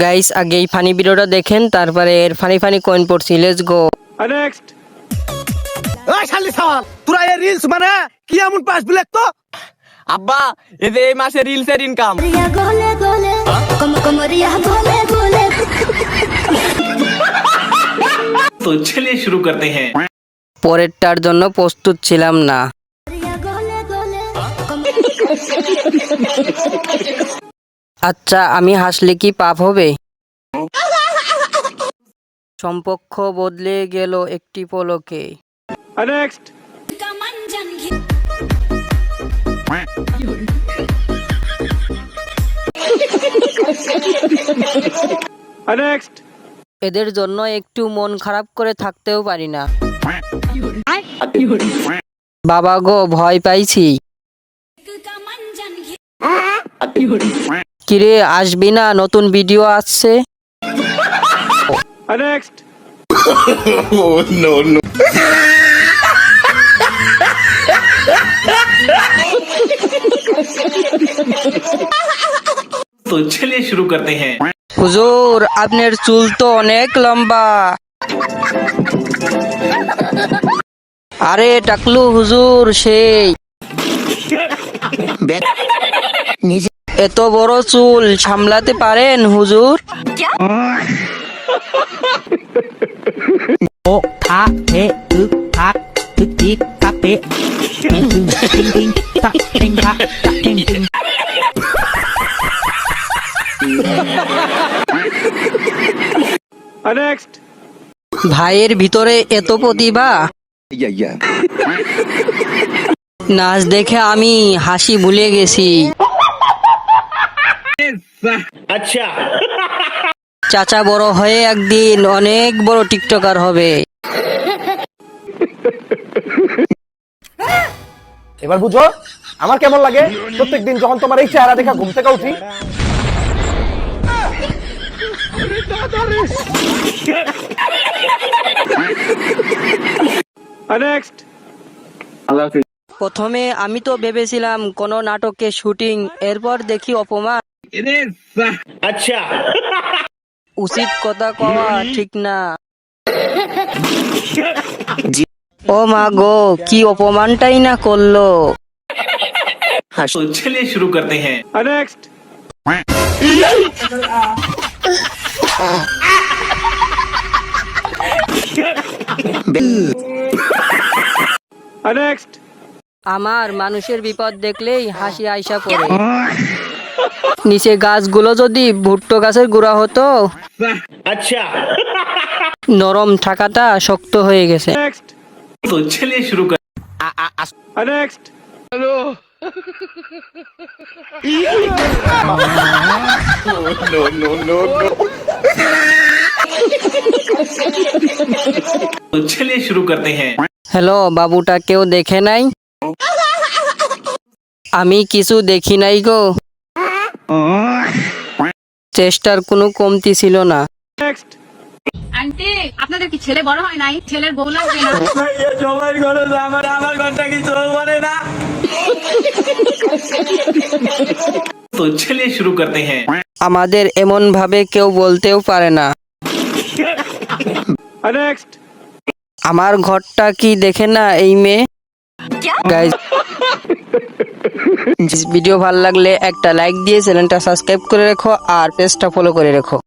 Guys আগে এই funny ভিডিওটা দেখেন, তারপরে এর ফানি ফানি কয়েন পড়ছি। Let's go. নেক্সট। ওই শালি সাওয়াল, তোরা এই রিলস মানে কি এমন পাস বিলেক তো? আব্বা এই মাসে রিলসের ইনকাম। गोले गोले कमरिया गोले गोले तो चलिए शुरू करते हैं। পরেরটার জন্য প্রস্তুত ছিলাম না। गोले गोले আচ্ছা, আমি হাসলে কি পাপ হবে? সম্পর্ক বদলে গেল একটি পলকে। নেক্সট। নেক্সট। এদের জন্য একটু মন খারাপ করে থাকতেও পারি না। বাবা গো, ভয় পাইছি। কিরে, আসবি না? নতুন ভিডিও আসছে। নেক্সট। तो चलिए शुरू करते हैं। হুজুর, আপনার চুল তো অনেক লম্বা। আরে টাকলু হুজুর, সেই এত বড় চুল সামলাতে পারেন হুজুর? নেক্সট। ভাইয়ের ভিতরে এত প্রতিভা। নাচ দেখে আমি হাসি ভুলে গেছি। अच्छा। চাচা বড় হয়ে একদিন অনেক বড় টিকটকার হবে। এবার বুঝো আমার কেমন লাগে প্রত্যেকদিন যখন তোমার এই চেহারা দেখা ঘুম থেকে উঠি। নেক্সট। প্রথমে আমি তো ভেবেছিলাম কোন নাটকের শুটিং, এরপর দেখি অপমান। अच्छा। উচিত কথা কওয়া ঠিক না। ও মা গো, কি অপমানটাই না করলো। तो चलिए शुरू करते हैं। नेक्स्ट। नेक्स्ट। আমার মানুষের বিপদ দেখলেই হাসি আইসা পড়ে। নিচে গাছগুলো যদি ভুট্টো গাছের গুঁড়া হতো। अच्छा। নরম থাকাটা শক্ত হয়ে গেছে। नेक्स्ट। तो चलिए शुरू कर। नेक्स्ट। तो चलिए शुरू करते हैं। হ্যালো, বাবুটা কেউ দেখে নাই? আমি কিছু দেখি নাই গো। চেষ্টার কোনো কমতি ছিল না। नेक्स्ट। আন্টি, আপনাদের কি ছেলে বড় হয় নাই? ছেলের বউ লাগবে না? तो चलिए शुरू करते हैं। আমাদের এমন ভাবে কেউ বলতেও পারে না। नेक्स्ट। আমার ঘরটা কি দেখে না এই মেয়ে? গাইস, ভিডিও ভালো লাগলে একটা লাইক দিয়ে চ্যানেলটা সাবস্ক্রাইব করে রেখো আর পেজটা ফলো করে রেখো।